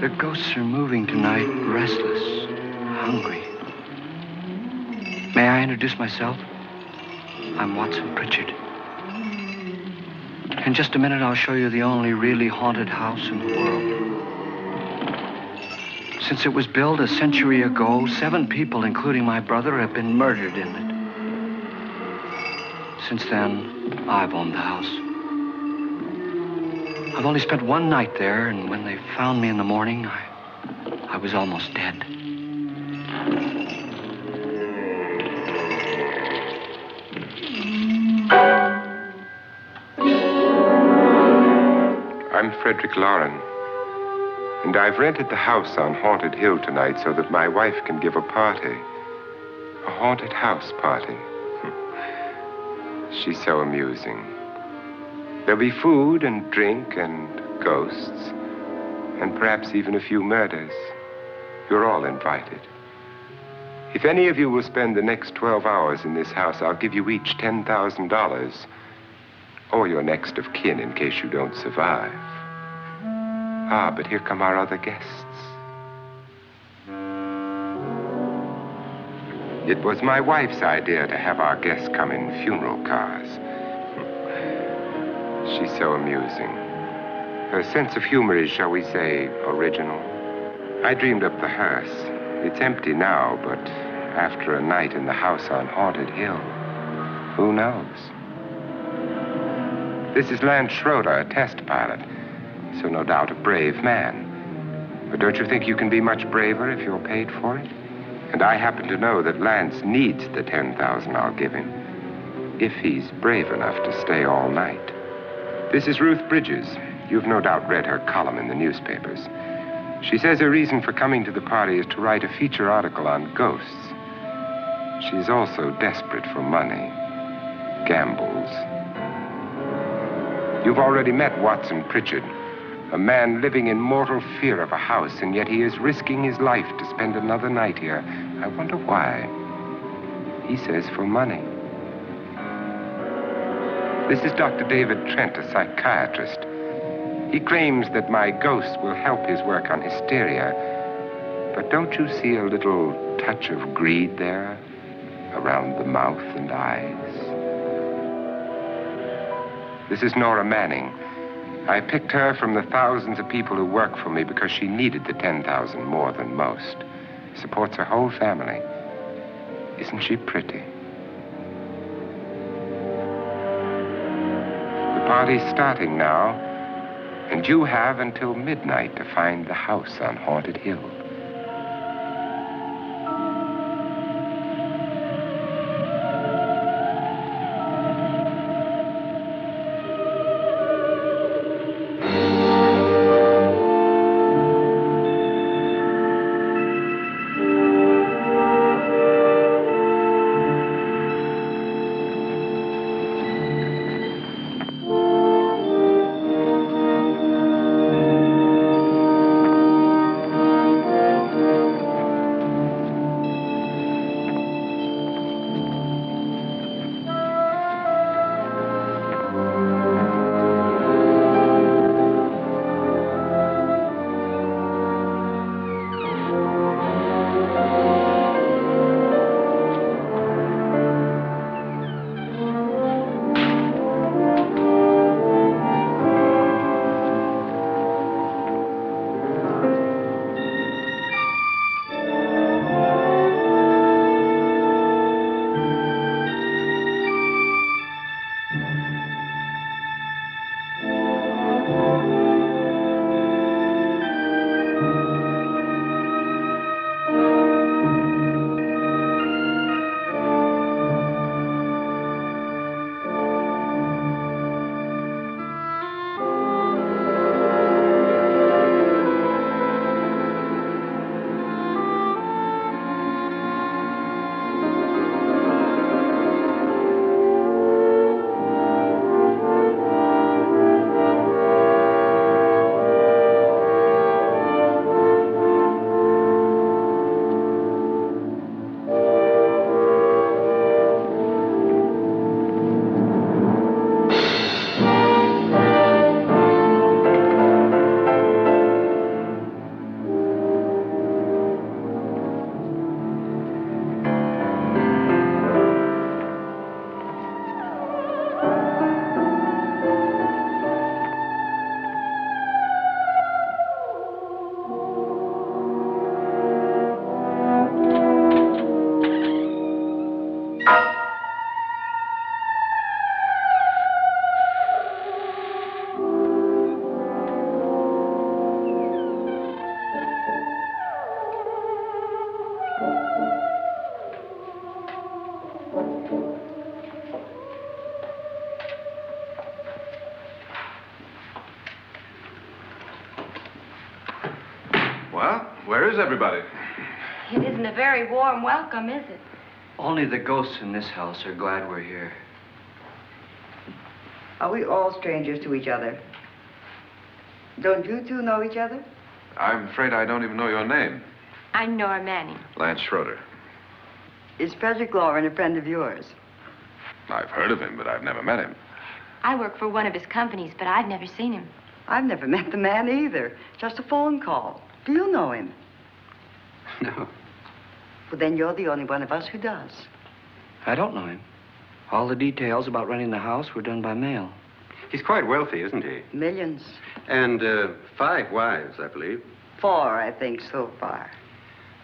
The ghosts are moving tonight, restless, hungry. May I introduce myself? I'm Watson Pritchard. In just a minute, I'll show you the only really haunted house in the world. Since it was built a century ago, 7 people, including my brother, have been murdered in it. Since then, I've owned the house. I've only spent one night there, and when they found me in the morning, I was almost dead. I'm Frederick Lauren, and I've rented the house on Haunted Hill tonight so that my wife can give a party. A haunted house party. She's so amusing. There'll be food and drink and ghosts, and perhaps even a few murders. You're all invited. If any of you will spend the next 12 hours in this house, I'll give you each $10,000, or your next of kin in case you don't survive. Ah, but here come our other guests. It was my wife's idea to have our guests come in funeral cars. She's so amusing. Her sense of humor is, shall we say, original. I dreamed up the hearse. It's empty now, but after a night in the house on Haunted Hill, who knows? This is Lance Schroeder, a test pilot, so no doubt a brave man. But don't you think you can be much braver if you're paid for it? And I happen to know that Lance needs the $10,000 I'll give him, if he's brave enough to stay all night. This is Ruth Bridges. You've no doubt read her column in the newspapers. She says her reason for coming to the party is to write a feature article on ghosts. She's also desperate for money. Gambles. You've already met Watson Pritchard, a man living in mortal fear of a house, and yet he is risking his life to spend another night here. I wonder why. He says for money. This is Dr. David Trent, a psychiatrist. He claims that my ghost will help his work on hysteria. But don't you see a little touch of greed there, around the mouth and eyes? This is Nora Manning. I picked her from the thousands of people who work for me because she needed the $10,000 more than most. Supports her whole family. Isn't she pretty? The party's starting now, and you have until midnight to find the house on Haunted Hill. Where is everybody? It isn't a very warm welcome, is it? Only the ghosts in this house are glad we're here. Are we all strangers to each other? Don't you two know each other? I'm afraid I don't even know your name. I'm Nora Manning. Lance Schroeder. Is Frederick Lauren a friend of yours? I've heard of him, but I've never met him. I work for one of his companies, but I've never seen him. I've never met the man either. Just a phone call. Do you know him? No, Well, then you're the only one of us who does. I don't know him. All the details about renting the house were done by mail. He's quite wealthy, isn't he? Millions. And 5 wives, I believe. 4, I think, so far.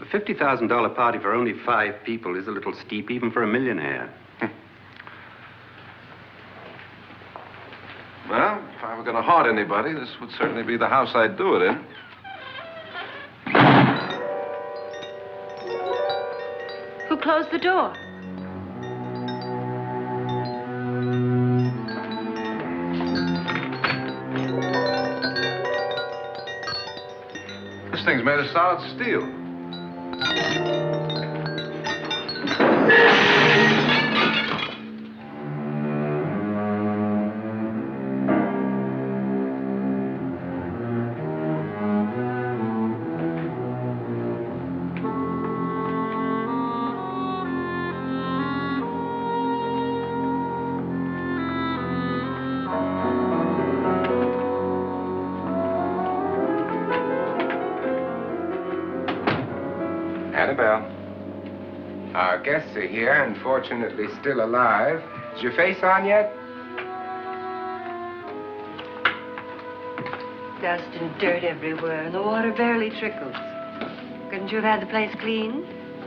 A $50,000 party for only 5 people is a little steep, even for a millionaire. Well, if I were going to haunt anybody, this would certainly be the house I'd do it in. Who closed the door? This thing's made of solid steel. Annabelle. Our guests are here, unfortunately still alive. Is your face on yet? Dust and dirt everywhere, and the water barely trickles. Couldn't you have had the place clean?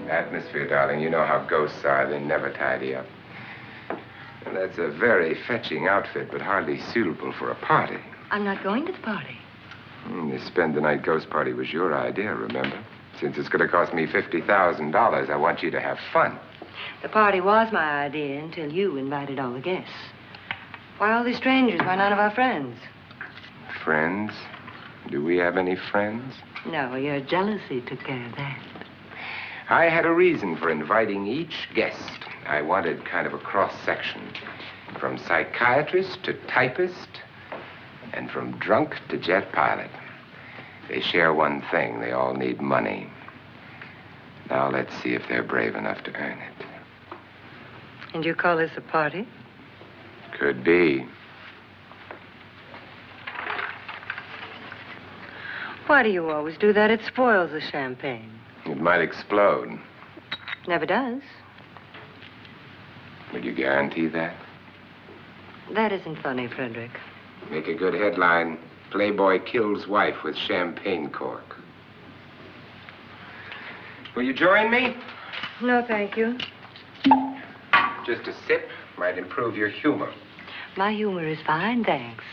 Atmosphere, darling. You know how ghosts are. They never tidy up. And that's a very fetching outfit, but hardly suitable for a party. I'm not going to the party. The spend-the-night ghost party was your idea, remember? Since it's going to cost me $50,000, I want you to have fun. The party was my idea until you invited all the guests. Why all these strangers? Why none of our friends? Friends? Do we have any friends? No, your jealousy took care of that. I had a reason for inviting each guest. I wanted kind of a cross-section. From psychiatrist to typist, and from drunk to jet pilot. They share one thing. They all need money. Now let's see if they're brave enough to earn it. And you call this a party? Could be. Why do you always do that? It spoils the champagne. It might explode. Never does. Would you guarantee that? That isn't funny, Frederick. Make a good headline. Playboy kills wife with champagne cork. Will you join me? No, thank you. Just a sip might improve your humor. My humor is fine, thanks.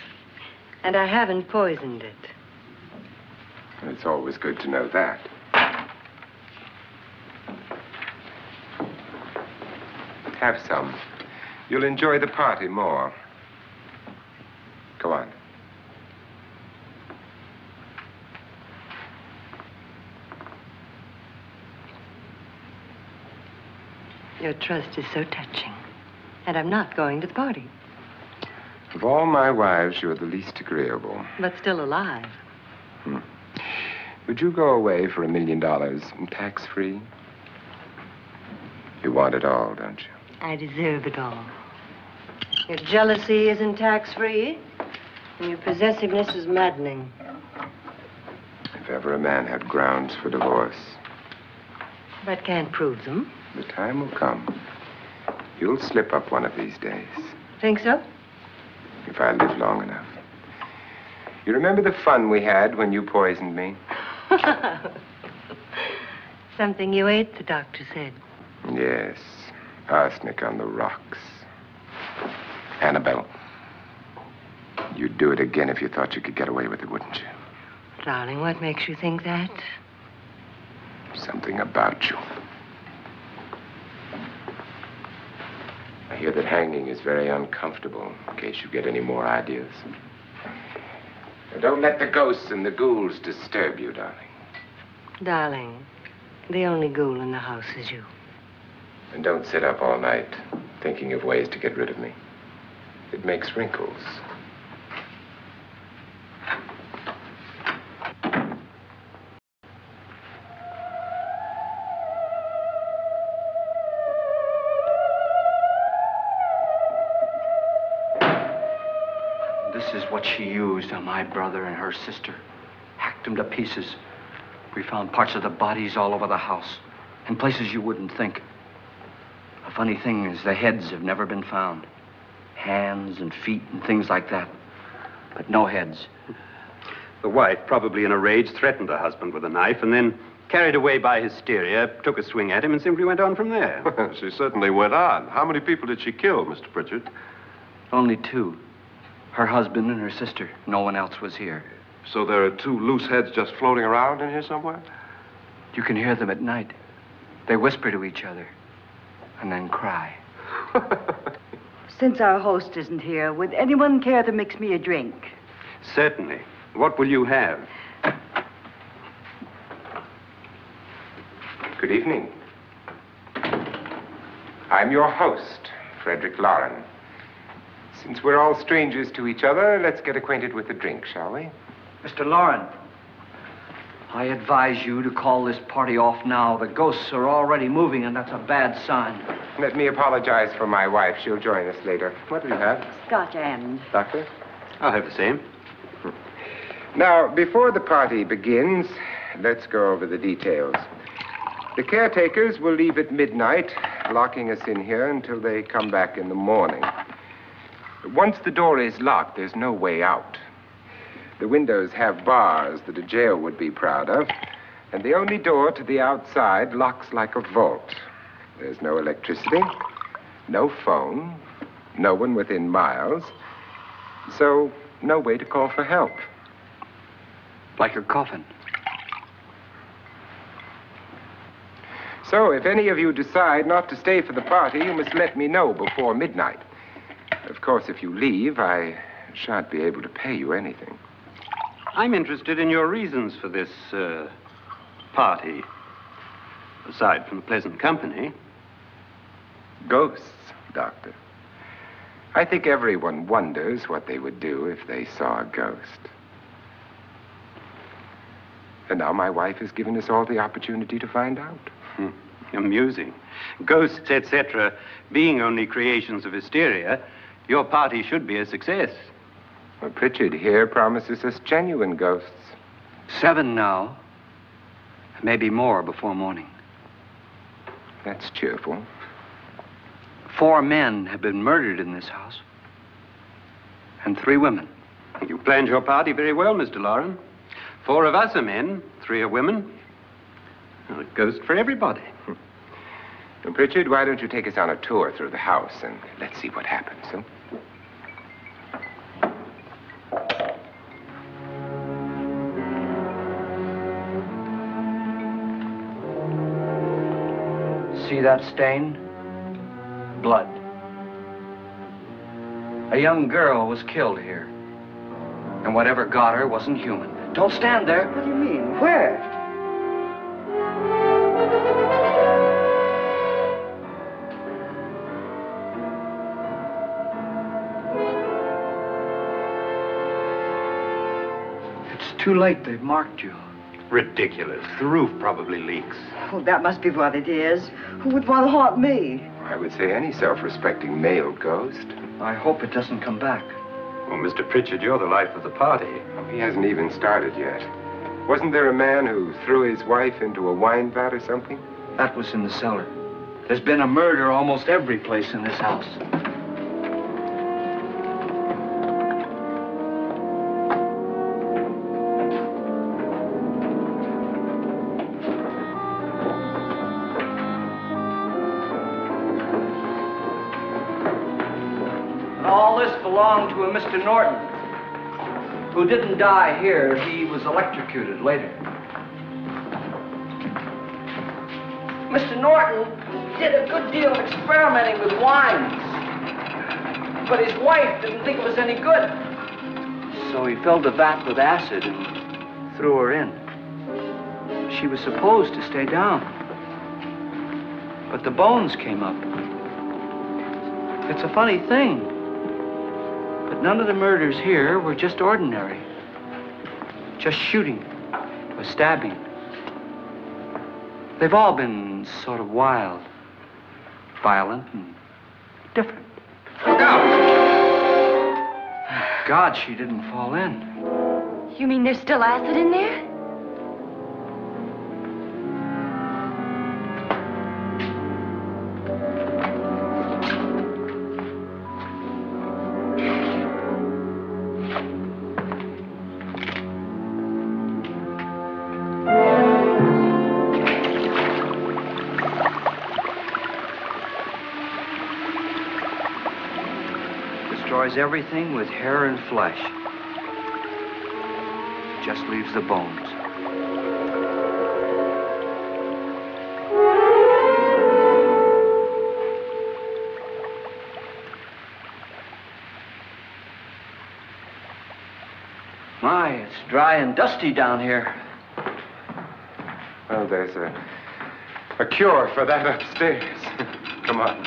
And I haven't poisoned it. It's always good to know that. Have some. You'll enjoy the party more. Go on. Your trust is so touching. And I'm not going to the party. Of all my wives, you're the least agreeable. But still alive. Would you go away for $1 million tax-free? You want it all, don't you? I deserve it all. Your jealousy isn't tax-free, and your possessiveness is maddening. If ever a man had grounds for divorce, But can't prove them. the time will come. You'll slip up one of these days, Think so? if I live long enough. You remember the fun we had when you poisoned me? Something you ate, the doctor said. Yes, arsenic on the rocks. Annabelle, you'd do it again if you thought you could get away with it, wouldn't you? Darling, what makes you think that? Something about you. I hear that hanging is very uncomfortable, in case you get any more ideas. Now, don't let the ghosts and the ghouls disturb you, darling. Darling, the only ghoul in the house is you. And don't sit up all night thinking of ways to get rid of me. It makes wrinkles. This is what she used on my brother and her sister. Hacked them to pieces. We found parts of the bodies all over the house, in places you wouldn't think. The funny thing is the heads have never been found. Hands and feet and things like that. But no heads. The wife, probably in a rage, threatened her husband with a knife and then, carried away by hysteria, took a swing at him and simply went on from there. She certainly went on. How many people did she kill, Mr. Pritchard? Only two. Her husband and her sister. No one else was here. So there are two loose heads just floating around in here somewhere? You can hear them at night. They whisper to each other and then cry. Since our host isn't here, would anyone care to mix me a drink? Certainly. What will you have? Good evening. I'm your host, Frederick Lauren. Since we're all strangers to each other, let's get acquainted with a drink, shall we? Mr. Lauren, I advise you to call this party off now. The ghosts are already moving, and that's a bad sign. Let me apologize for my wife. She'll join us later. What do you have? Scotch and. Doctor? I'll have the same. Now, before the party begins, let's go over the details. The caretakers will leave at midnight, locking us in here until they come back in the morning. Once the door is locked, there's no way out. The windows have bars that a jail would be proud of, and the only door to the outside locks like a vault. There's no electricity, no phone, no one within miles, so no way to call for help. Like a coffin. So if any of you decide not to stay for the party, you must let me know before midnight. Of course, if you leave, I shan't be able to pay you anything. I'm interested in your reasons for this, party. Aside from pleasant company. Ghosts, Doctor. I think everyone wonders what they would do if they saw a ghost. And now my wife has given us all the opportunity to find out. Amusing. Ghosts, etc., being only creations of hysteria, your party should be a success. Well, Pritchard here promises us genuine ghosts. 7 now. Maybe more before morning. That's cheerful. 4 men have been murdered in this house. And 3 women. You planned your party very well, Mr. Lauren. 4 of us are men, 3 are women. Well, a ghost for everybody. Well, Pritchard, why don't you take us on a tour through the house and let's see what happens, huh? See that stain? Blood. A young girl was killed here. And whatever got her wasn't human. Don't stand there. What do you mean? Where? It's too late. They've marked you. Ridiculous. The roof probably leaks. Oh, that must be what it is. Who would want to haunt me? I would say any self-respecting male ghost. I hope it doesn't come back. Well, Mr. Pritchard, you're the life of the party. Oh, he hasn't even started yet. Wasn't there a man who threw his wife into a wine vat or something? That was in the cellar. There's been a murder almost every place in this house. And all this belonged to a Mr. Norton, who didn't die here. He was electrocuted later. Mr. Norton did a good deal of experimenting with wines, but his wife didn't think it was any good. So he filled the vat with acid and threw her in. she was supposed to stay down. But the bones came up. It's a funny thing, but none of the murders here were just ordinary. Just shooting or stabbing. They've all been sort of wild, violent, and different. Look out! Thank God she didn't fall in. You mean there's still acid in there? Destroys everything with hair and flesh. Just leaves the bones. My, it's dry and dusty down here. Well, there's a cure for that upstairs. Come on.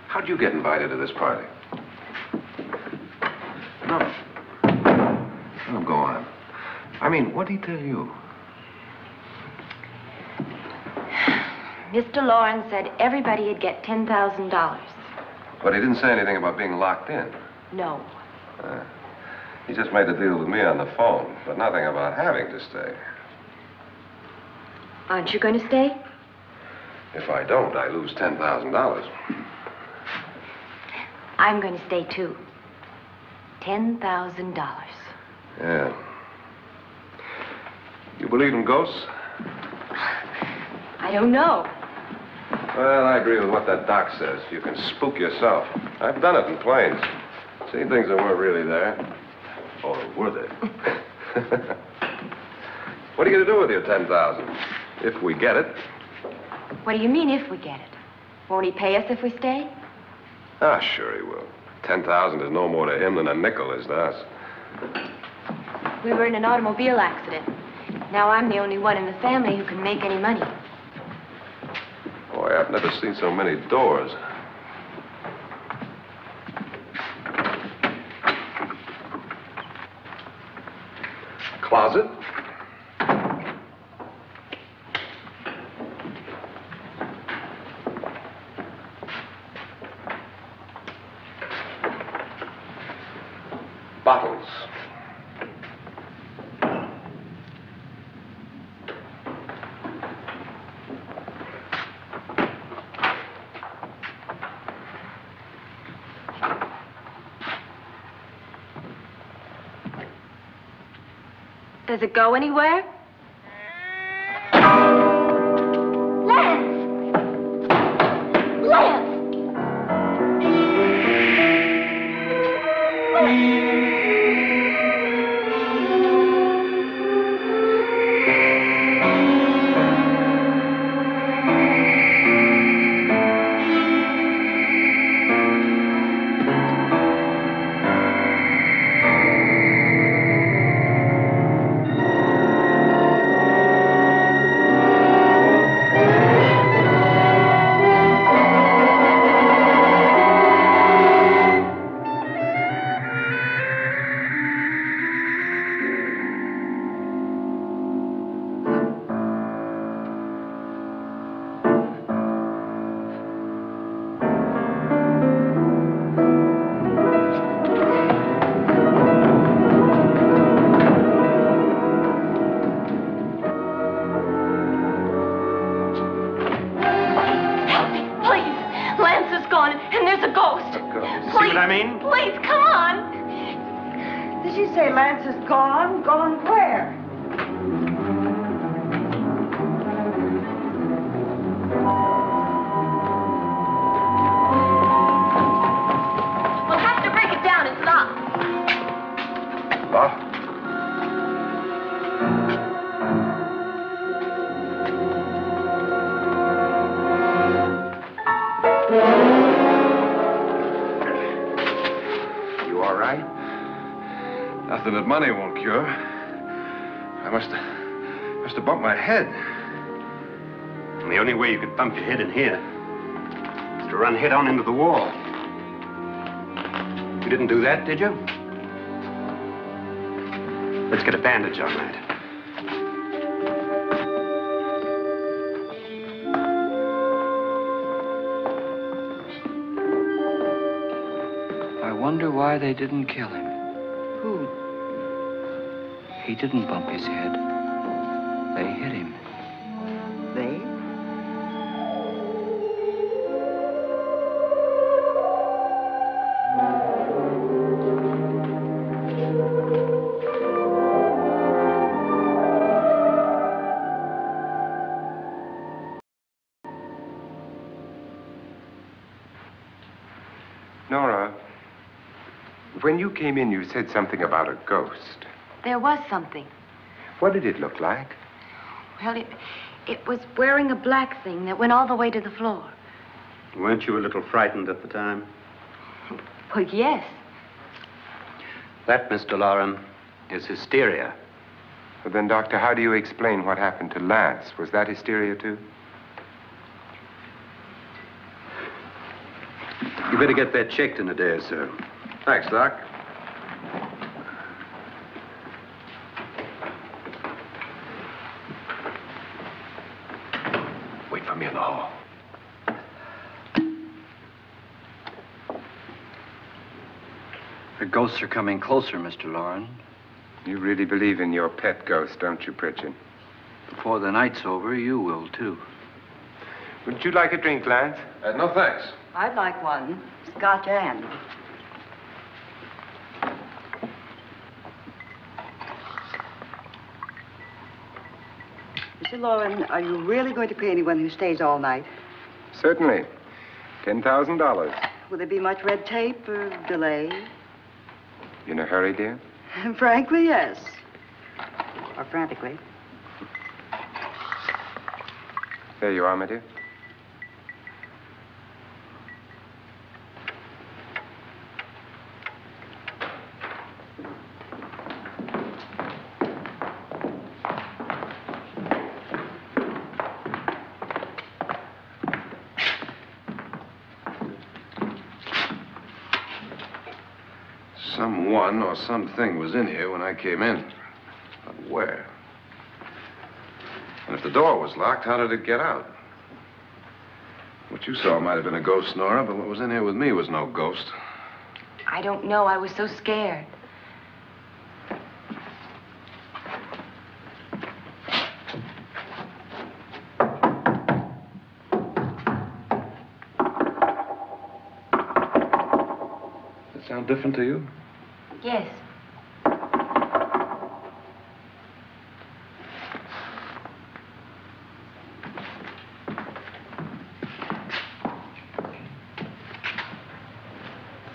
How'd you get invited to this party? No. Oh, go on. I mean, what did he tell you? Mr. Lawrence said everybody'd get $10,000. But he didn't say anything about being locked in. No. He just made a deal with me on the phone, but nothing about having to stay. Aren't you going to stay? If I don't, I lose $10,000. I'm going to stay, too. $10,000. Yeah. You believe in ghosts? I don't know. Well, I agree with what that doc says. You can spook yourself. I've done it in planes. Seen things that weren't really there. Or were they? What are you going to do with your $10,000? If we get it. What do you mean, if we get it? Won't he pay us if we stay? Ah, sure he will. 10,000 is no more to him than a nickel is to us. We were in an automobile accident. Now I'm the only one in the family who can make any money. Boy, I've never seen so many doors. Closet? Bottles. Does it go anywhere? Lance! Lance! Please, come on. Did she say Lance is gone? Gone where? We'll have to break it down. It's locked. Locked? Nothing that money won't cure. I must have bumped my head. And the only way you could bump your head in here is to run head on into the wall. You didn't do that, did you? Let's get a bandage on that. I wonder why they didn't kill him. Who? He didn't bump his head. They hit him. They? Nora, when you came in, you said something about a ghost. There was something. What did it look like? Well, it was wearing a black thing that went all the way to the floor. Weren't you a little frightened at the time? Well, yes. That, Mr. Loren, is hysteria. Well, then, Doctor, how do you explain what happened to Lance? Was that hysteria, too? You better get that checked in a day or so. Thanks, Doc. Wait for me in the hall. The ghosts are coming closer, Mr. Loren. You really believe in your pet ghost, don't you, Pritchard? Before the night's over, you will, too. Would you like a drink, Lance? No, thanks. I'd like one. Scotch and. Mr. Loren, are you really going to pay anyone who stays all night? Certainly. $10,000. Will there be much red tape or delay? You in a hurry, dear? Frankly, yes. Or frantically. There you are, my dear. Someone or something was in here when I came in. But where? And if the door was locked, how did it get out? What you saw might have been a ghost, Nora, but what was in here with me was no ghost. I don't know. I was so scared. Does it sound different to you? Yes.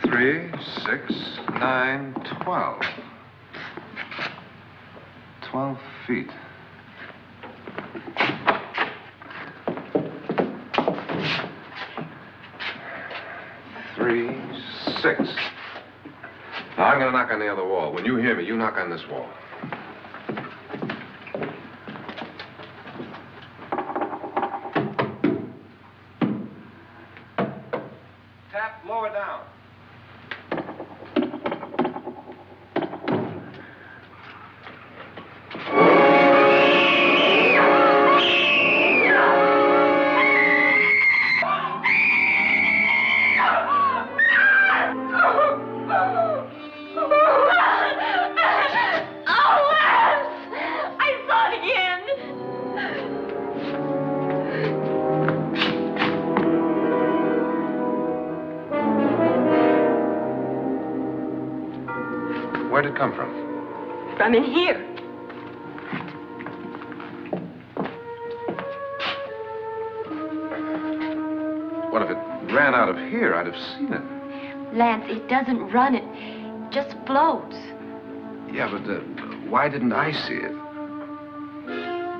Three, 6, 9, 12. 12 feet. Three, 6. Now, I'm going to knock on the other wall. When you hear me, you knock on this wall. Tap lower down. Where'd it come from? From in here. What if it ran out of here? I'd have seen it. Lance, it doesn't run. It just floats. Yeah, but why didn't I see it?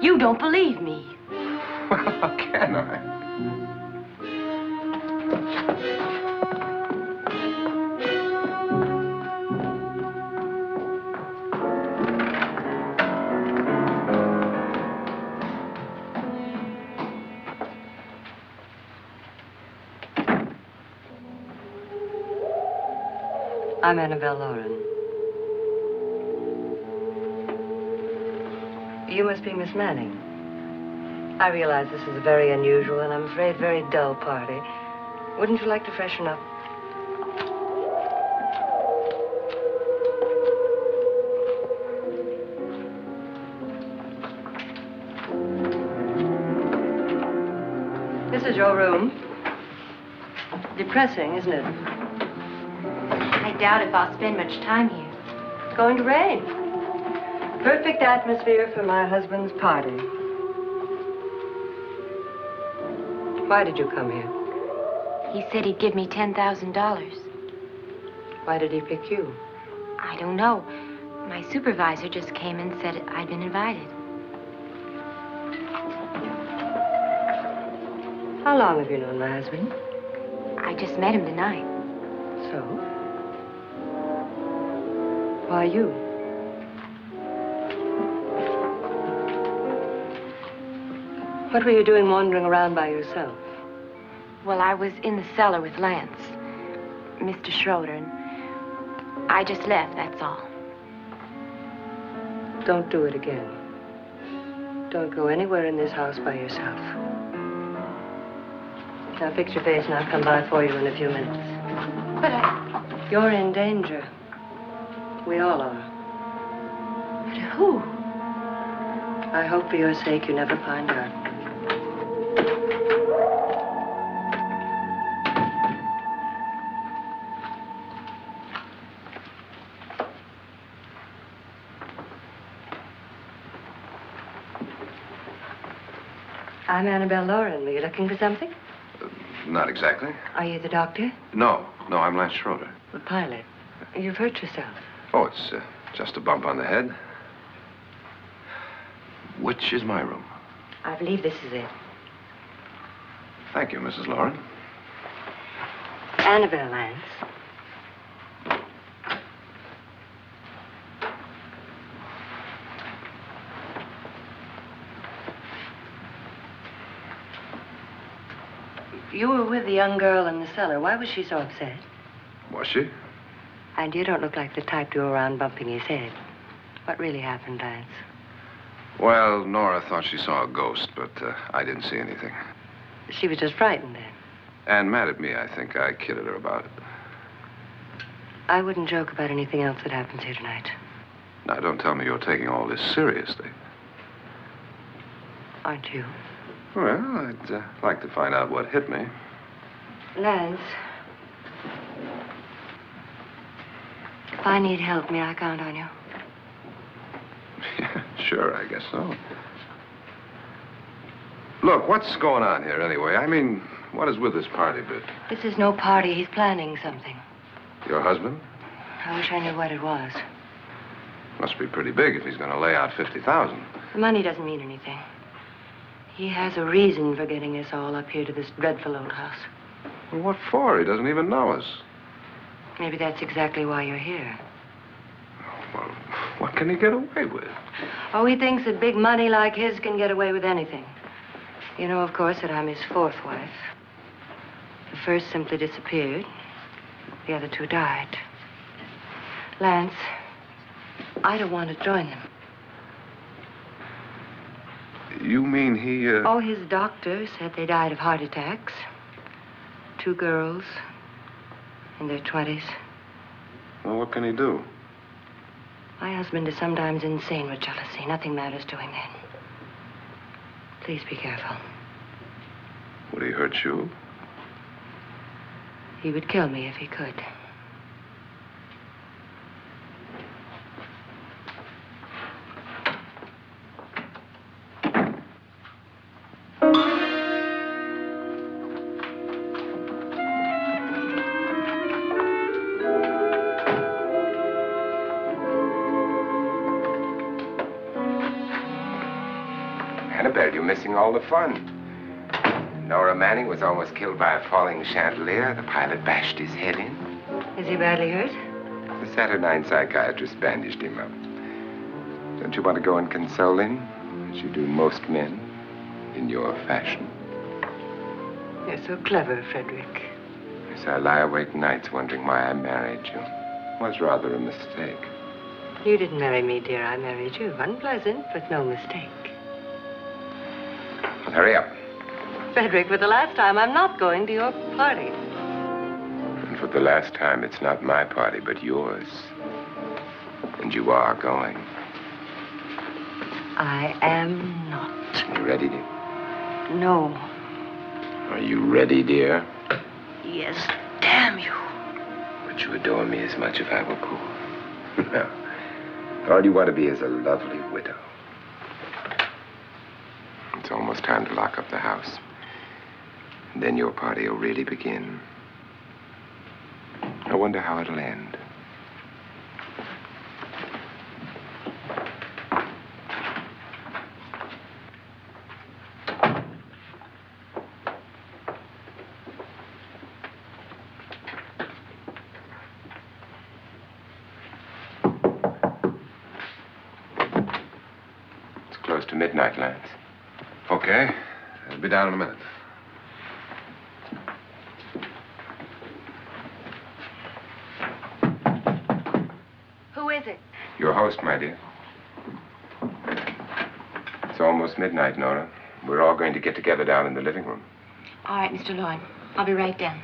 You don't believe me. Well, how can I? I'm Annabelle Lauren. You must be Miss Manning. I realize this is a very unusual and I'm afraid very dull party. Wouldn't you like to freshen up? This is your room. Depressing, isn't it? I doubt if I'll spend much time here. It's going to rain. Perfect atmosphere for my husband's party. Why did you come here? He said he'd give me $10,000. Why did he pick you? I don't know. My supervisor just came and said I'd been invited. How long have you known my husband? I just met him tonight. So? Why you? What were you doing wandering around by yourself? Well, I was in the cellar with Lance, Mr. Schroeder, and I just left, that's all. Don't do it again. Don't go anywhere in this house by yourself. Now fix your face and I'll come by for you in a few minutes. But I... You're in danger. We all are. But who? I hope for your sake you never find out. I'm Annabelle Lauren. Were you looking for something? Not exactly. Are you the doctor? No, I'm Lance Schroeder. The pilot. You've hurt yourself. Oh, it's just a bump on the head. Which is my room? I believe this is it. Thank you, Mrs. Lauren. Annabelle Lance. You were with the young girl in the cellar. Why was she so upset? Was she? And you don't look like the type to go around bumping his head. What really happened, Lance? Well, Nora thought she saw a ghost, but I didn't see anything. She was just frightened then. And mad at me, I think. I kidded her about it. I wouldn't joke about anything else that happens here tonight. Now, don't tell me you're taking all this seriously. Aren't you? Well, I'd like to find out what hit me. Lance. If I need help, may I count on you? Yeah, sure, I guess so. Look, what's going on here anyway? I mean, what is with this party bit? This is no party. He's planning something. Your husband? I wish I knew what it was. Must be pretty big if he's going to lay out $50,000. The money doesn't mean anything. He has a reason for getting us all up here to this dreadful old house. Well, what for? He doesn't even know us. Maybe that's exactly why you're here. Well, what can he get away with? Oh, he thinks that big money like his can get away with anything. You know, of course, that I'm his fourth wife. The first simply disappeared. The other two died. Lance, I don't want to join them. You mean he, Oh, his doctor said they died of heart attacks. 2 girls in their 20s. Well, what can he do? My husband is sometimes insane with jealousy. Nothing matters to him then. Please be careful. Would he hurt you? He would kill me if he could. Annabelle, you're missing all the fun. Nora Manning was almost killed by a falling chandelier. The pilot bashed his head in. Is he badly hurt? The Saturnine psychiatrist bandaged him up. Don't you want to go and console him, as you do most men, in your fashion? You're so clever, Frederick. Yes, I lie awake nights wondering why I married you. was rather a mistake. You didn't marry me, dear. I married you. Unpleasant, but no mistake. Well, hurry up. Frederick, for the last time, I'm not going to your party. And for the last time, it's not my party, but yours. And you are going. I am not. You ready, dear? No. Are you ready, dear? Yes, damn you. Would you adore me as much if I were poor? No. All you want to be is a lovely widow. It's almost time to lock up the house. And then your party will really begin. I wonder how it'll end. It's close to midnight, Lance. Okay. I'll be down in a minute. Who is it? Your host, my dear. It's almost midnight, Nora. We're all going to get together down in the living room. All right, Mr. Lloyd. I'll be right down.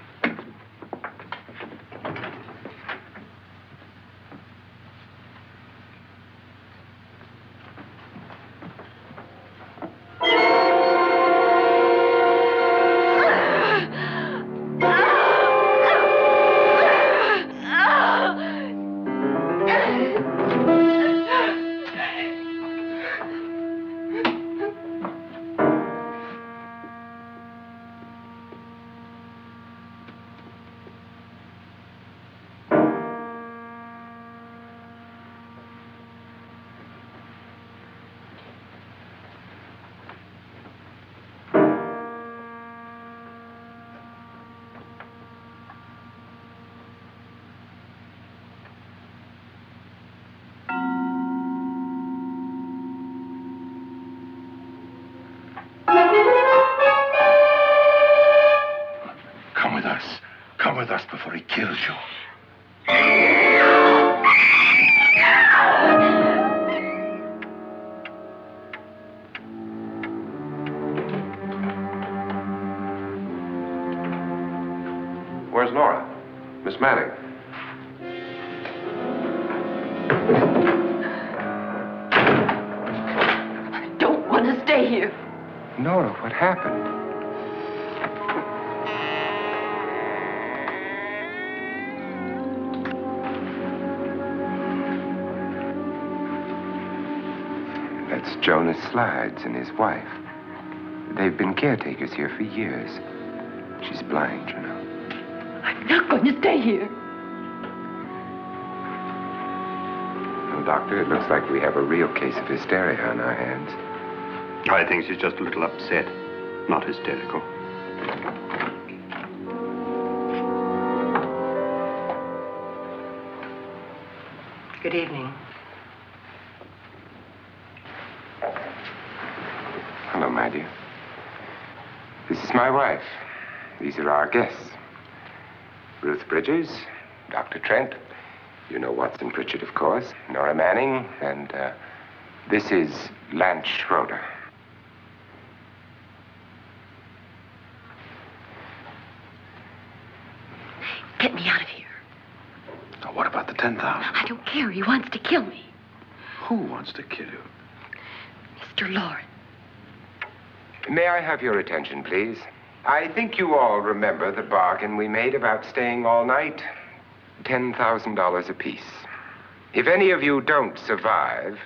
Come with us before he kills you. Where's Nora? Miss Manning. I don't want to stay here. Nora, what happened? That's Jonas Slides and his wife. They've been caretakers here for years. She's blind, you know. I'm not going to stay here. Well, Doctor, it looks like we have a real case of hysteria on our hands. I think she's just a little upset, not hysterical. Good evening. Hello, my dear. This is my wife. These are our guests. Ruth Bridges, Dr. Trent. You know Watson Pritchard, of course. Nora Manning, and this is Lance Schroeder. Get me out of here. Now, what about the 10,000? I don't care. He wants to kill me. Who wants to kill you? Mr. Lawrence. May I have your attention, please? I think you all remember the bargain we made about staying all night. $10,000 apiece. If any of you don't survive,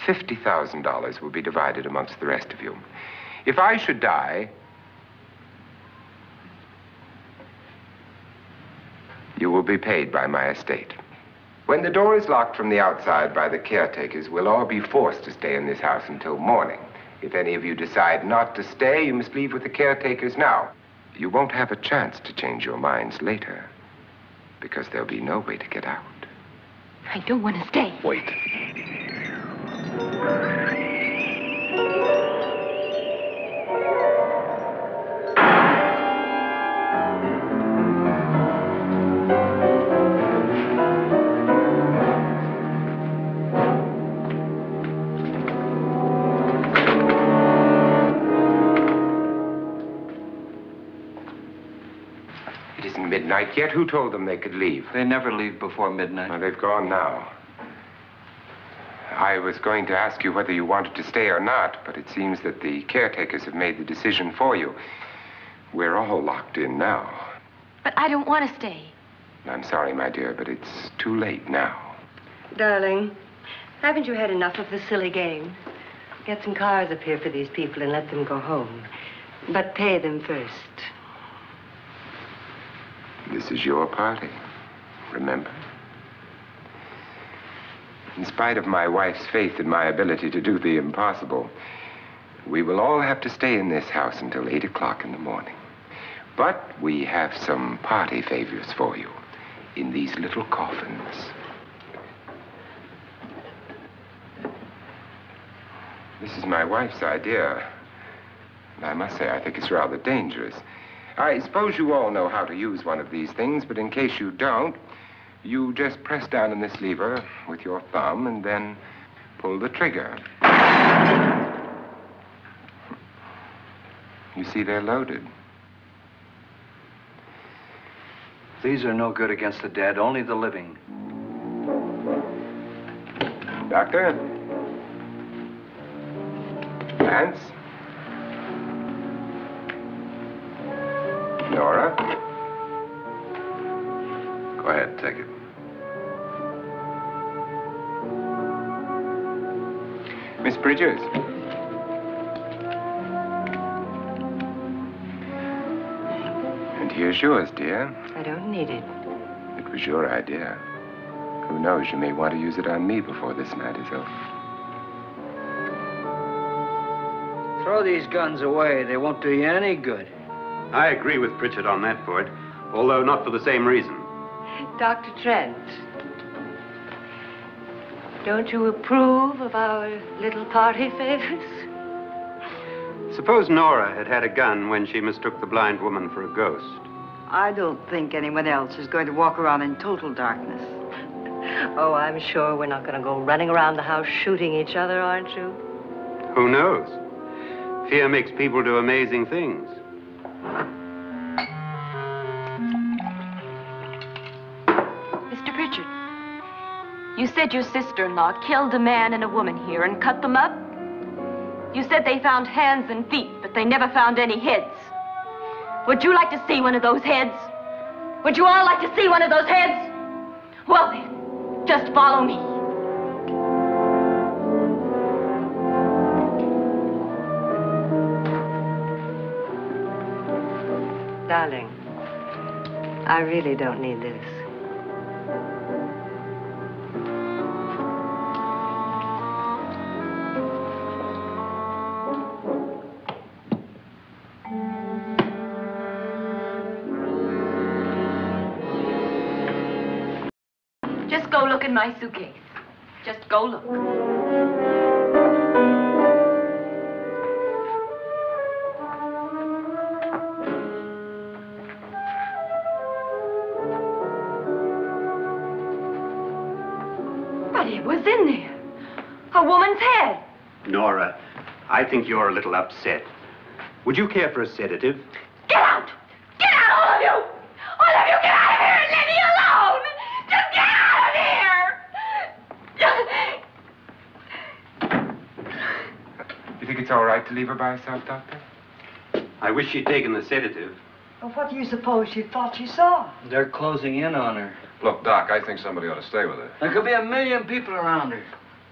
$50,000 will be divided amongst the rest of you. If I should die, you will be paid by my estate. When the door is locked from the outside by the caretakers, we'll all be forced to stay in this house until morning. If any of you decide not to stay, you must leave with the caretakers now. You won't have a chance to change your minds later, because there'll be no way to get out. I don't want to stay. Wait. midnight yet? Who told them they could leave? They never leave before midnight. Well, they've gone now. I was going to ask you whether you wanted to stay or not, but it seems that the caretakers have made the decision for you. We're all locked in now. But I don't want to stay. I'm sorry, my dear, but it's too late now. Darling, haven't you had enough of the silly game? Get some cars up here for these people and let them go home. But pay them first. This is your party, remember? In spite of my wife's faith in my ability to do the impossible, we will all have to stay in this house until 8 o'clock in the morning. But we have some party favors for you in these little coffins. This is my wife's idea. And I must say, I think it's rather dangerous. I suppose you all know how to use one of these things, but in case you don't, you just press down on this lever with your thumb and then pull the trigger. You see, they're loaded. These are no good against the dead, only the living. Doctor? Lance? Nora? Go ahead, take it. Miss Bridges? And here's yours, dear. I don't need it. It was your idea. Who knows, you may want to use it on me before this night is over. Throw these guns away. They won't do you any good. I agree with Pritchard on that point, although not for the same reason. Dr. Trent, don't you approve of our little party favors? Suppose Nora had had a gun when she mistook the blind woman for a ghost. I don't think anyone else is going to walk around in total darkness. Oh, I'm sure we're not going to go running around the house shooting each other, aren't you? Who knows? Fear makes people do amazing things. Mr. Pritchard, you said your sister-in-law killed a man and a woman here and cut them up? You said they found hands and feet, but they never found any heads. Would you like to see one of those heads? Would you all like to see one of those heads? Well then, just follow me. Darling, I really don't need this. Just go look in my suitcase. Just go look. But it was in there. A woman's head. Nora, I think you're a little upset. Would you care for a sedative? Get out! Get out, all of you! All of you, get out of here and leave me alone! Just get out of here! You think it's all right to leave her by herself, Doctor? I wish she'd taken the sedative. Well, what do you suppose she thought she saw? They're closing in on her. Look, Doc, I think somebody ought to stay with her. There could be 1,000,000 people around her.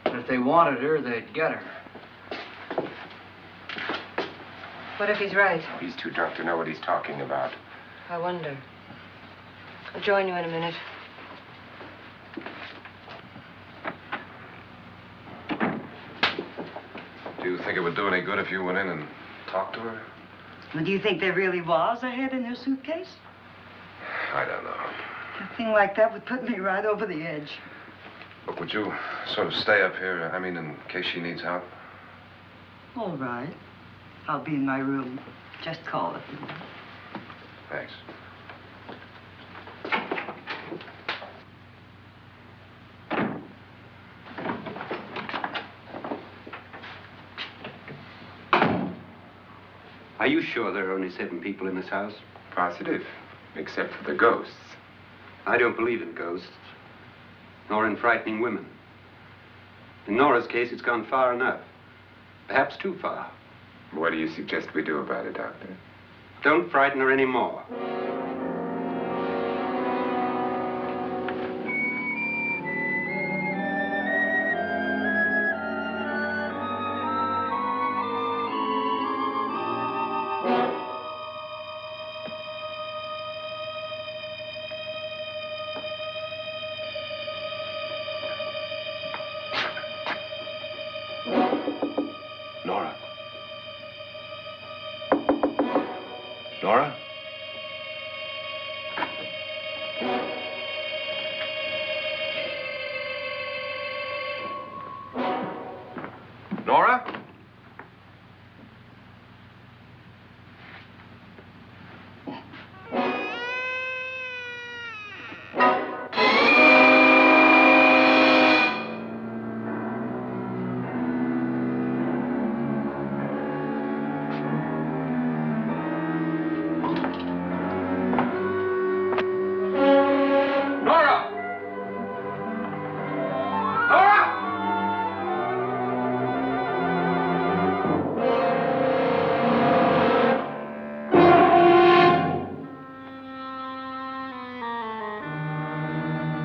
If they wanted her, they'd get her. What if he's right? He's too drunk to know what he's talking about. I wonder. I'll join you in a minute. Do you think it would do any good if you went in and talked to her? Well, do you think there really was a head in her suitcase? I don't know. A thing like that would put me right over the edge. Look, would you sort of stay up here, I mean, in case she needs help? All right. I'll be in my room. Just call if you want. Thanks. Are you sure there are only 7 people in this house? Positive. Except for the ghosts. I don't believe in ghosts, nor in frightening women. In Nora's case, it's gone far enough. Perhaps too far. What do you suggest we do about it, Doctor? Don't frighten her anymore. Nora? Nora? Nora?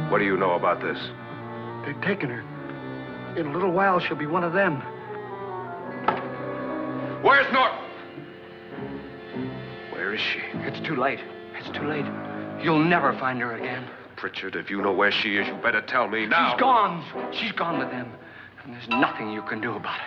What do you know about this? They've taken her. In a little while, she'll be one of them. Where's Nora? Where is she? It's too late. It's too late. You'll never find her again. Pritchard, if you know where she is, you better tell me now. She's gone. She's gone with them. And there's nothing you can do about it.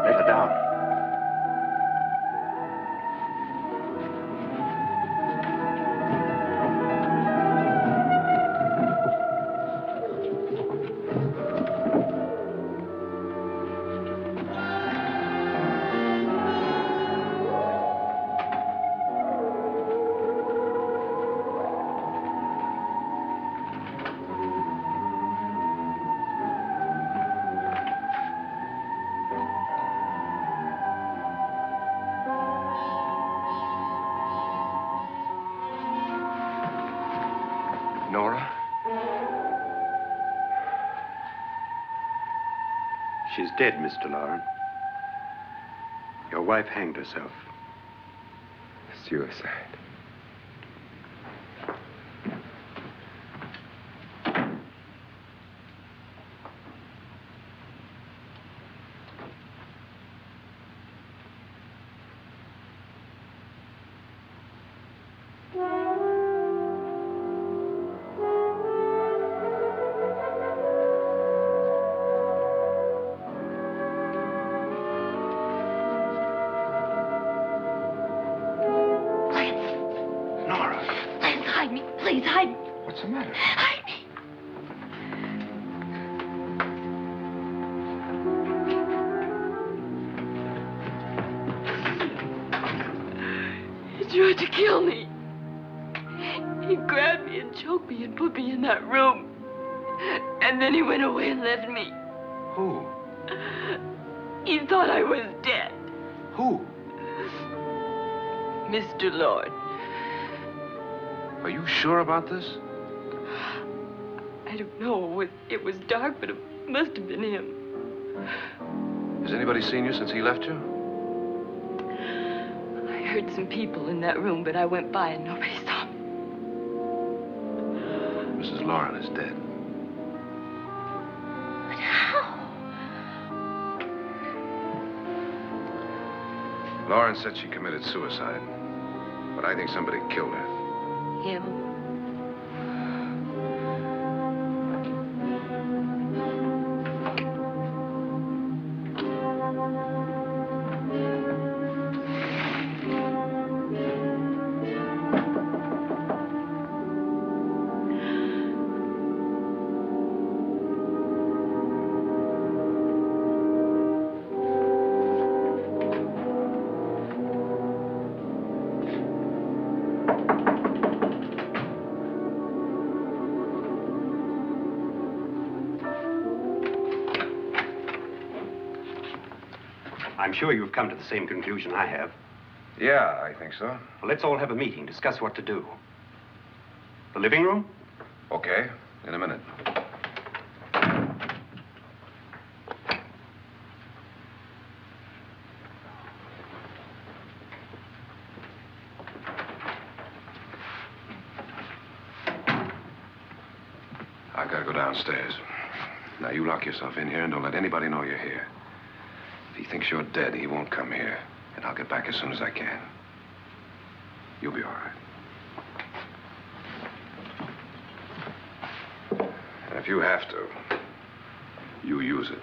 Let her down. Nora? She's dead, Mr. Lauren. Your wife hanged herself. Suicide. Hide me. Please, hide me. What's the matter? Hide me. He tried to kill me. He grabbed me and choked me and put me in that room. And then he went away and left me. Who? He thought I was dead. Who? Mr. Lord. Are you sure about this? I don't know. It was dark, but it must have been him. Has anybody seen you since he left you? I heard some people in that room, but I went by and nobody saw me. Mrs. Lauren is dead. But how? Lauren said she committed suicide, but I think somebody killed her. Him? I'm sure you've come to the same conclusion I have. Yeah, I think so. Well, let's all have a meeting, discuss what to do. The living room? Okay, in a minute. I've got to go downstairs. Now, you lock yourself in here and don't let anybody know you're here. If he thinks you're dead, he won't come here. And I'll get back as soon as I can. You'll be all right. And if you have to, you use it.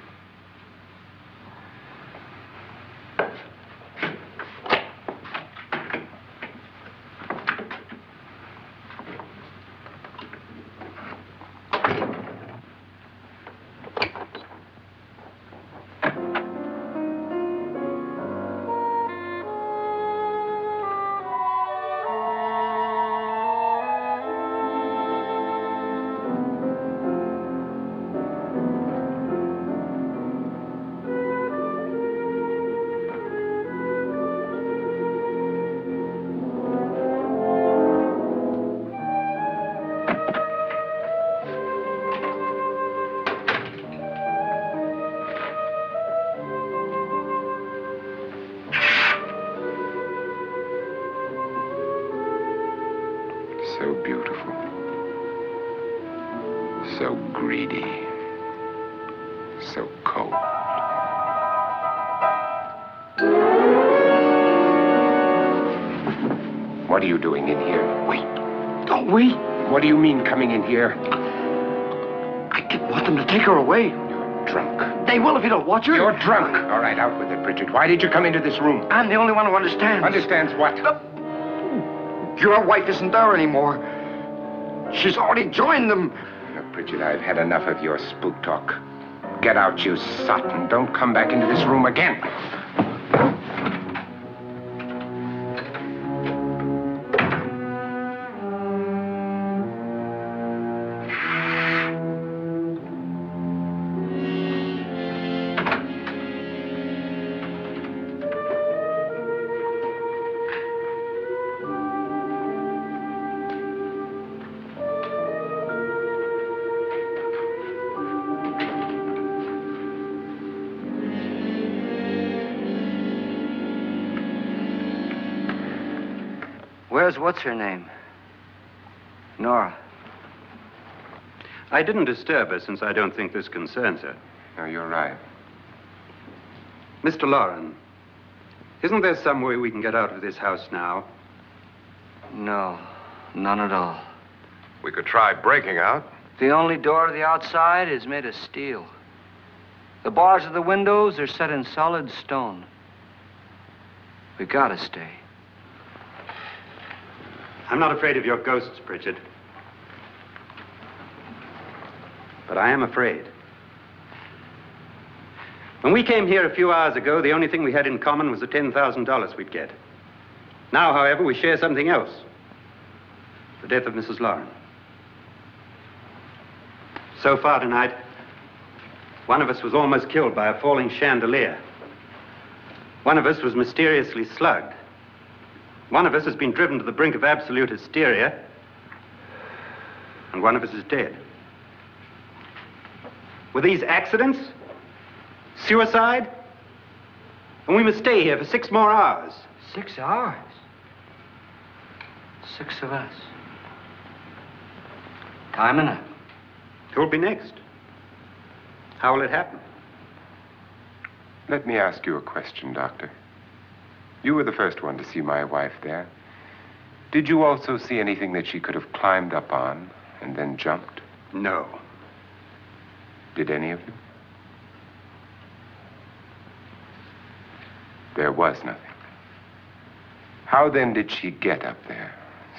So beautiful. So greedy. So cold. What are you doing in here? Wait, don't we? What do you mean coming in here? I didn't want them to take her away. You're drunk. They will if you don't watch her. You're drunk. All right, out with it, Bridget. Why did you come into this room? I'm the only one who understands. Understands what? Your wife isn't there anymore. She's already joined them. Now, Bridget, I've had enough of your spook talk. Get out, you sot, and don't come back into this room again. Where's what's-her-name? Nora. I didn't disturb her since I don't think this concerns her. No, you're right. Mr. Loren, isn't there some way we can get out of this house now? No, none at all. We could try breaking out. The only door to the outside is made of steel. The bars of the windows are set in solid stone. We gotta stay. I'm not afraid of your ghosts, Bridget. But I am afraid. When we came here a few hours ago, the only thing we had in common was the $10,000 we'd get. Now, however, we share something else. The death of Mrs. Loren. So far tonight, one of us was almost killed by a falling chandelier. One of us was mysteriously slugged. One of us has been driven to the brink of absolute hysteria, and one of us is dead. Were these accidents? Suicide? And we must stay here for 6 more hours. 6 hours? 6 of us. Time enough. Who'll be next? How will it happen? Let me ask you a question, Doctor. You were the first one to see my wife there. Did you also see anything that she could have climbed up on and then jumped? No. Did any of you? There was nothing. How then did she get up there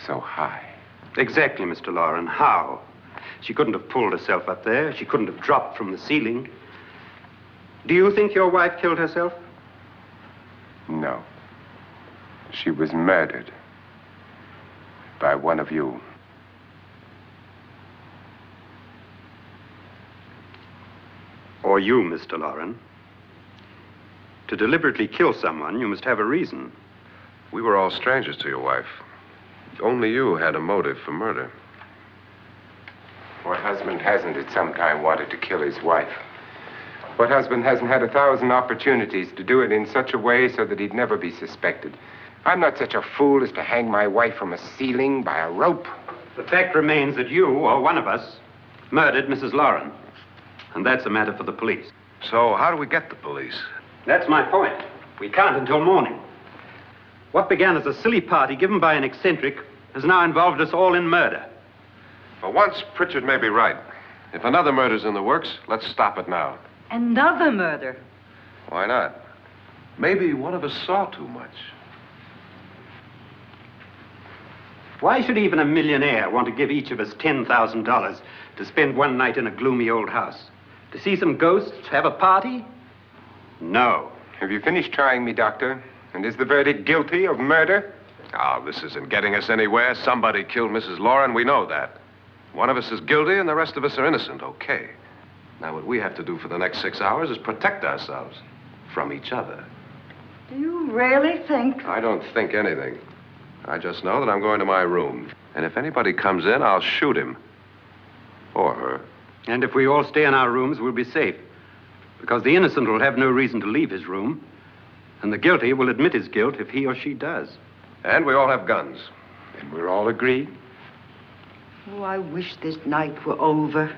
so high? Exactly, Mr. Loren. How? She couldn't have pulled herself up there. She couldn't have dropped from the ceiling. Do you think your wife killed herself? No. She was murdered by one of you. Or you, Mr. Loren. To deliberately kill someone, you must have a reason. We were all strangers to your wife. Only you had a motive for murder. What husband hasn't at some time wanted to kill his wife? What husband hasn't had 1,000 opportunities to do it in such a way so that he'd never be suspected? I'm not such a fool as to hang my wife from a ceiling by a rope. The fact remains that you, or one of us, murdered Mrs. Lauren. And that's a matter for the police. So how do we get the police? That's my point. We can't until morning. What began as a silly party given by an eccentric has now involved us all in murder. For once, Pritchard may be right. If another murder's in the works, let's stop it now. Another murder. Why not? Maybe one of us saw too much. Why should even a millionaire want to give each of us $10,000 to spend one night in a gloomy old house? To see some ghosts, have a party? No. Have you finished trying me, Doctor? And is the verdict guilty of murder? Oh, this isn't getting us anywhere. Somebody killed Mrs. Lauren, we know that. One of us is guilty and the rest of us are innocent, okay. Now, what we have to do for the next 6 hours is protect ourselves from each other. Do you really think? I don't think anything. I just know that I'm going to my room. And if anybody comes in, I'll shoot him. Or her. And if we all stay in our rooms, we'll be safe. Because the innocent will have no reason to leave his room. And the guilty will admit his guilt if he or she does. And we all have guns. And we're all agreed? Oh, I wish this night were over.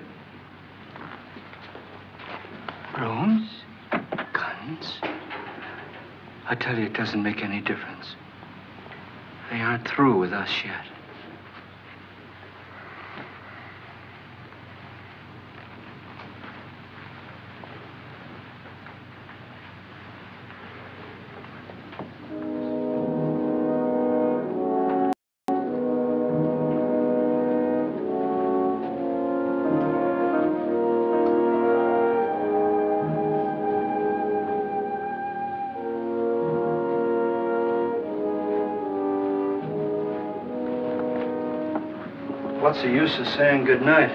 Rooms? Guns? I tell you, it doesn't make any difference. They aren't through with us yet. What's the use of saying good night?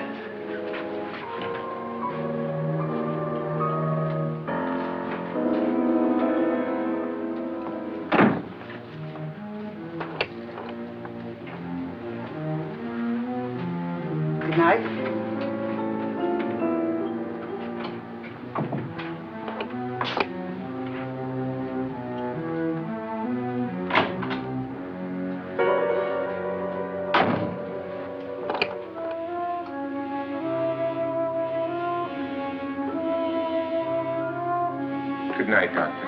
Good night. Good night, Doctor.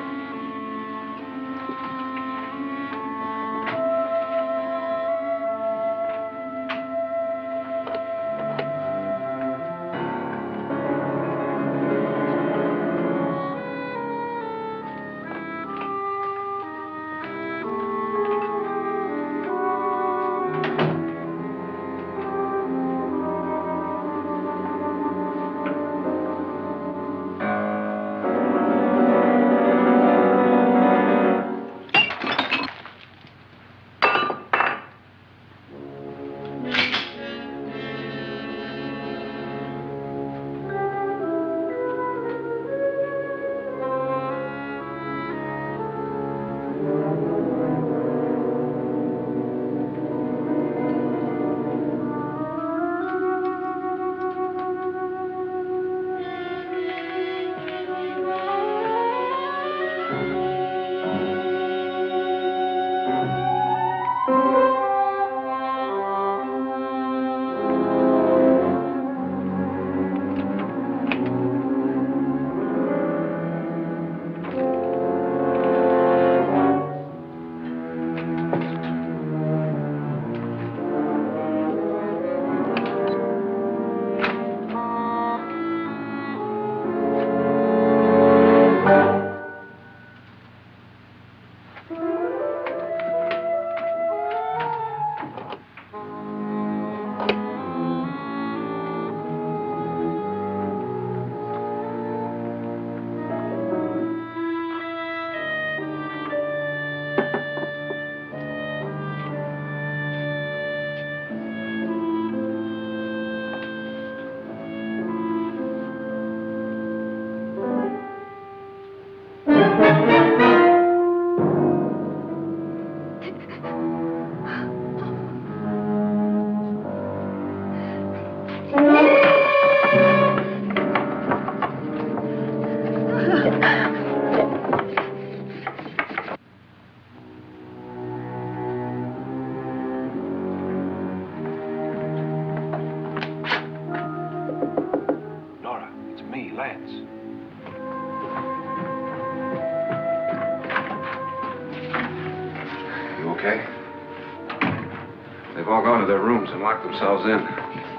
all gone to their rooms and locked themselves in.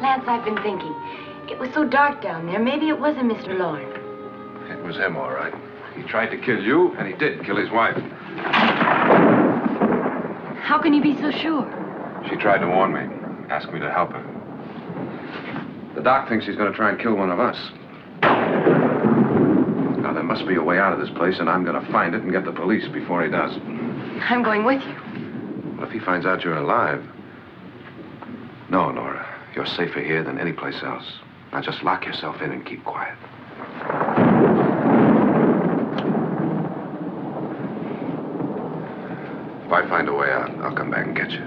Lance, I've been thinking. It was so dark down there. Maybe it wasn't Mr. Lorne. It was him, all right. He tried to kill you, and he did kill his wife. How can you be so sure? She tried to warn me, asked me to help her. The doc thinks he's going to try and kill one of us. Now, there must be a way out of this place, and I'm going to find it and get the police before he does. I'm going with you. Well, if he finds out you're alive... No, Nora. You're safer here than any place else. Now, just lock yourself in and keep quiet. If I find a way out, I'll come back and get you.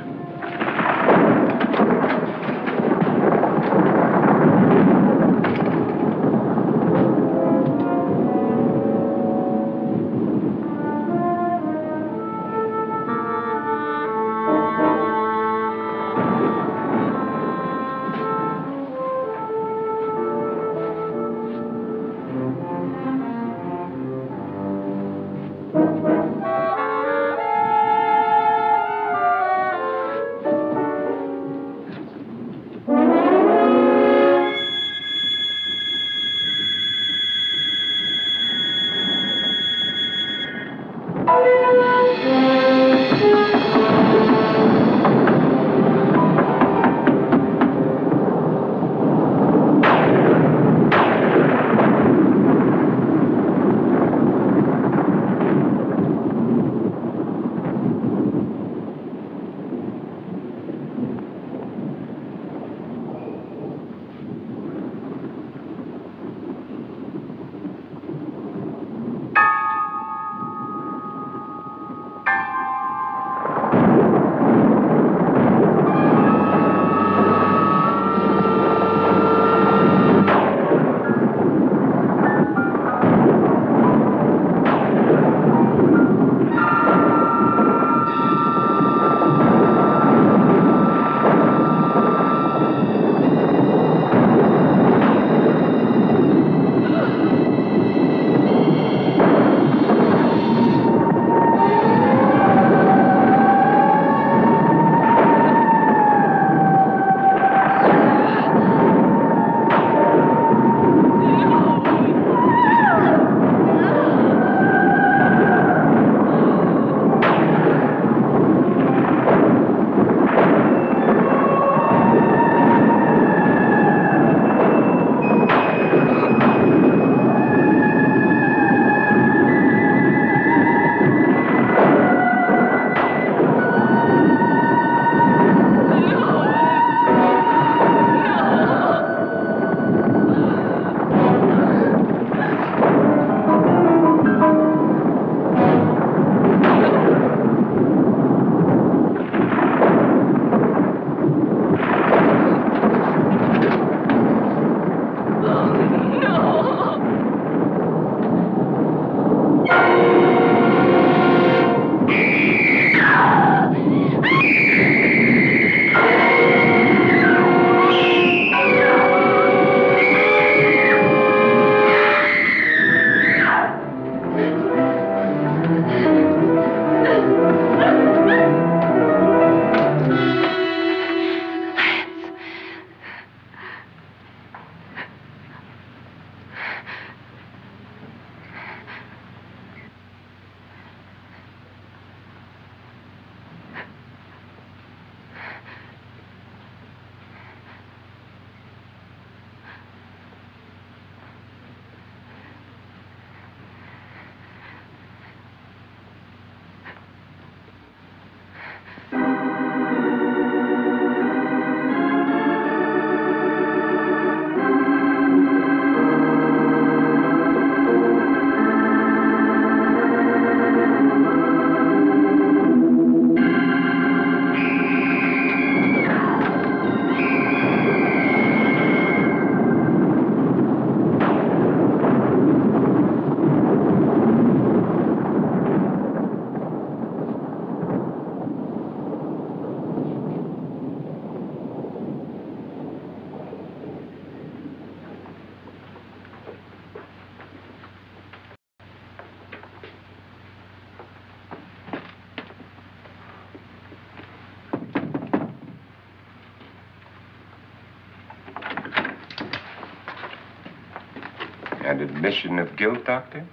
An admission of guilt, Doctor?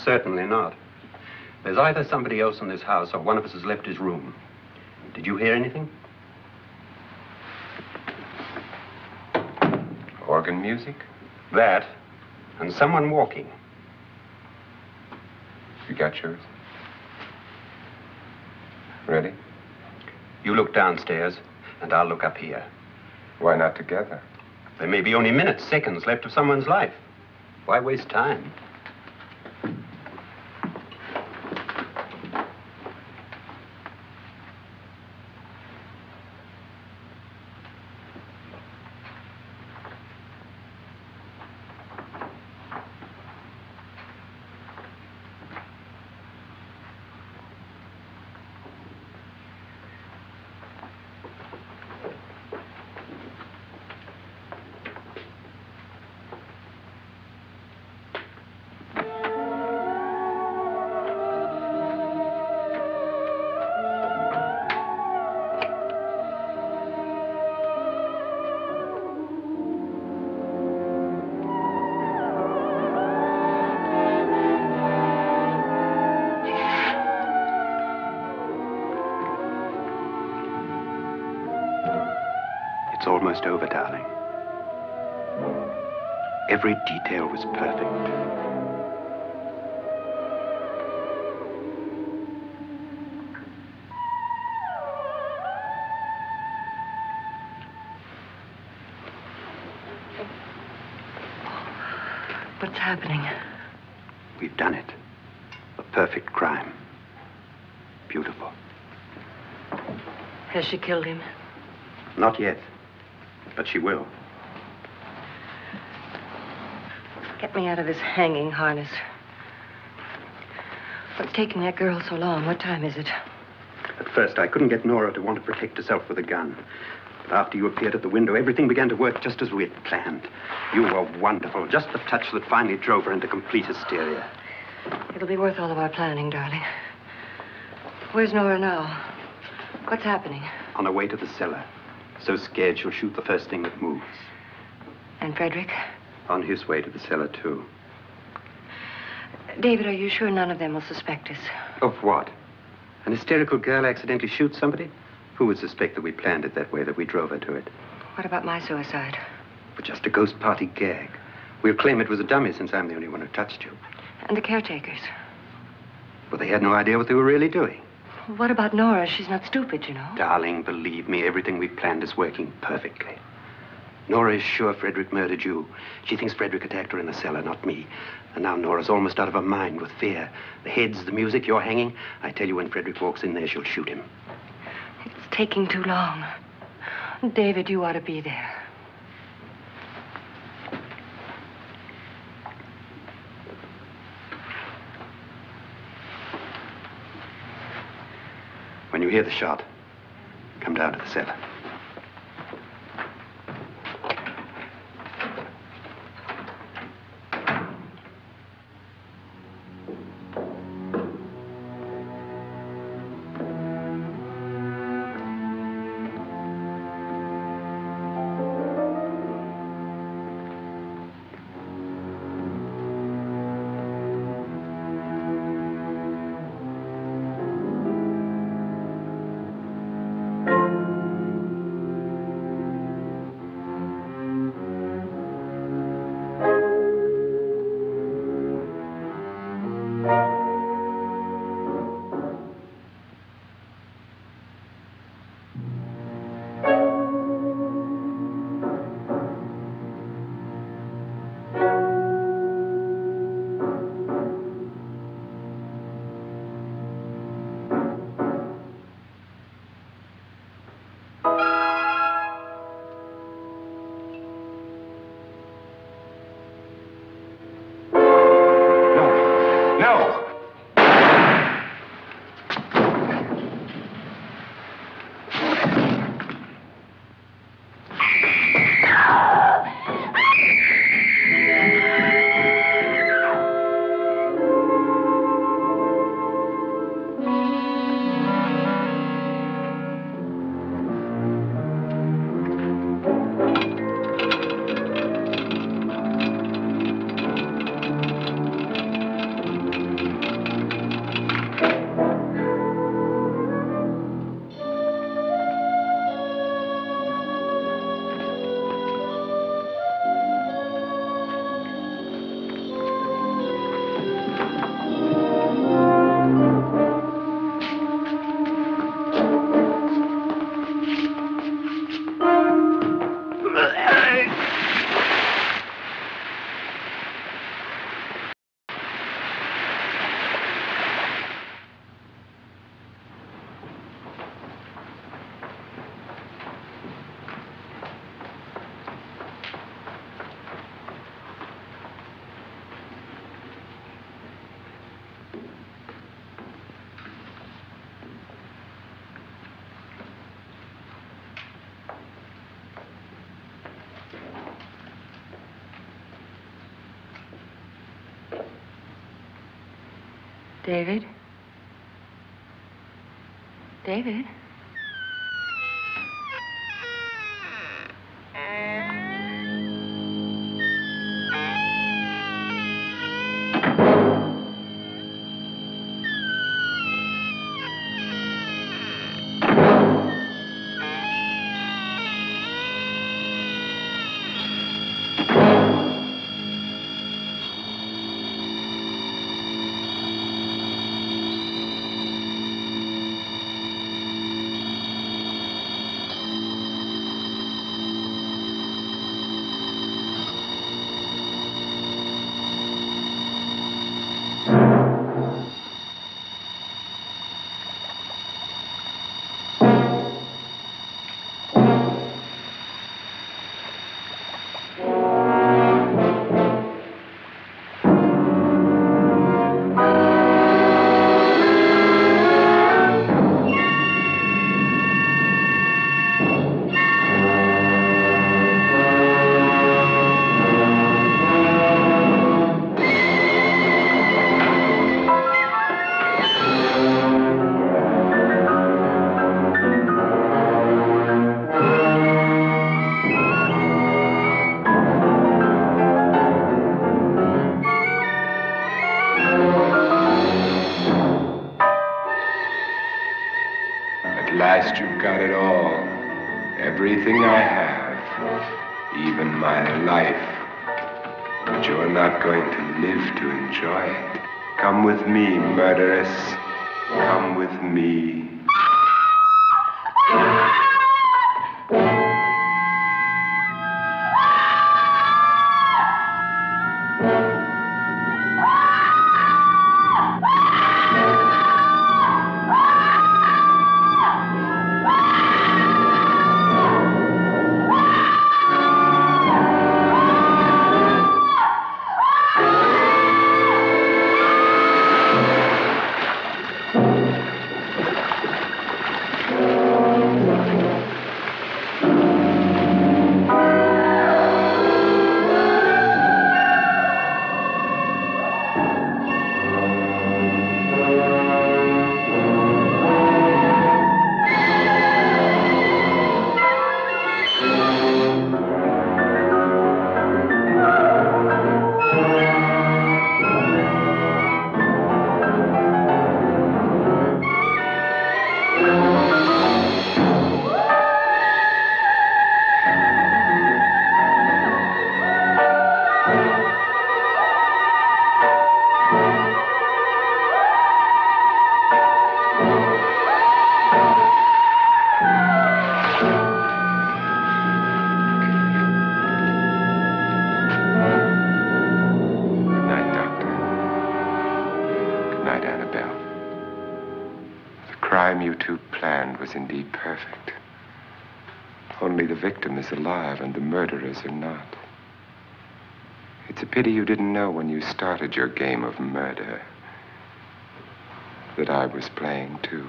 Certainly not. There's either somebody else in this house or one of us has left his room. Did you hear anything? Organ music? That, and someone walking. You got yours? Ready? You look downstairs, and I'll look up here. Why not together? There may be only minutes, seconds left of someone's life. Why waste time? It's almost over, darling. Every detail was perfect. What's happening? We've done it. A perfect crime. Beautiful. Has she killed him? Not yet, but she will. Get me out of this hanging harness. What's taking that girl so long? What time is it? At first, I couldn't get Nora to want to protect herself with a gun. But after you appeared at the window, everything began to work just as we had planned. You were wonderful. Just the touch that finally drove her into complete hysteria. It'll be worth all of our planning, darling. Where's Nora now? What's happening? On her way to the cellar. So scared she'll shoot the first thing that moves. And Frederick? On his way to the cellar, too. David, are you sure none of them will suspect us? Of what? An hysterical girl accidentally shoots somebody? Who would suspect that we planned it that way, that we drove her to it? What about my suicide? But just a ghost party gag. We'll claim it was a dummy since I'm the only one who touched you. And the caretakers? Well, they had no idea what they were really doing. What about Nora? She's not stupid, you know. Darling, believe me, everything we've planned is working perfectly. Nora is sure Frederick murdered you. She thinks Frederick attacked her in the cellar, not me. And now Nora's almost out of her mind with fear. The heads, the music, you're hanging. I tell you, when Frederick walks in there, she'll shoot him. It's taking too long. David, you ought to be there. When you hear the shot, come down to the cellar. David? David? At last you've got it all. Everything I have. Even my life. But you're not going to live to enjoy it. Come with me, murderess. Come with me. You two planned was indeed perfect. Only the victim is alive and the murderers are not. It's a pity you didn't know when you started your game of murder that I was playing too.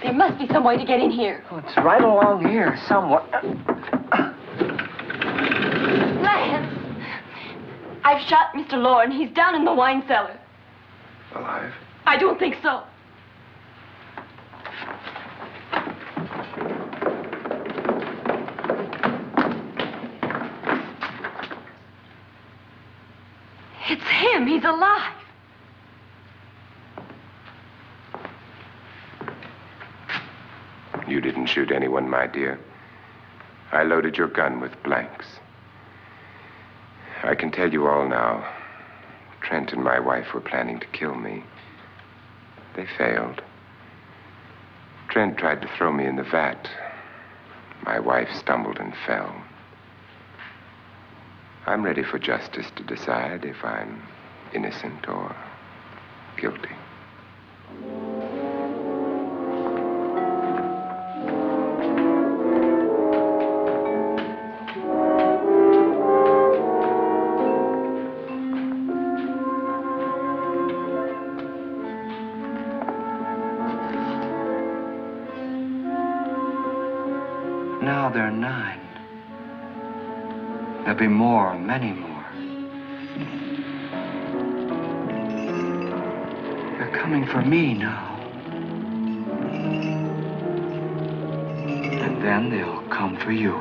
There must be some way to get in here. Oh, it's right along here somewhere. Lance! I've shot Mr. Loren. He's down in the wine cellar. Alive? I don't think so. It's him. He's alive. You didn't shoot anyone, my dear. I loaded your gun with blanks. I can tell you all now. Trent and my wife were planning to kill me. They failed. Trent tried to throw me in the vat. My wife stumbled and fell. I'm ready for justice to decide if I'm innocent or guilty. Now they're 9. There'll be more, many more. They're coming for me now. And then they'll come for you.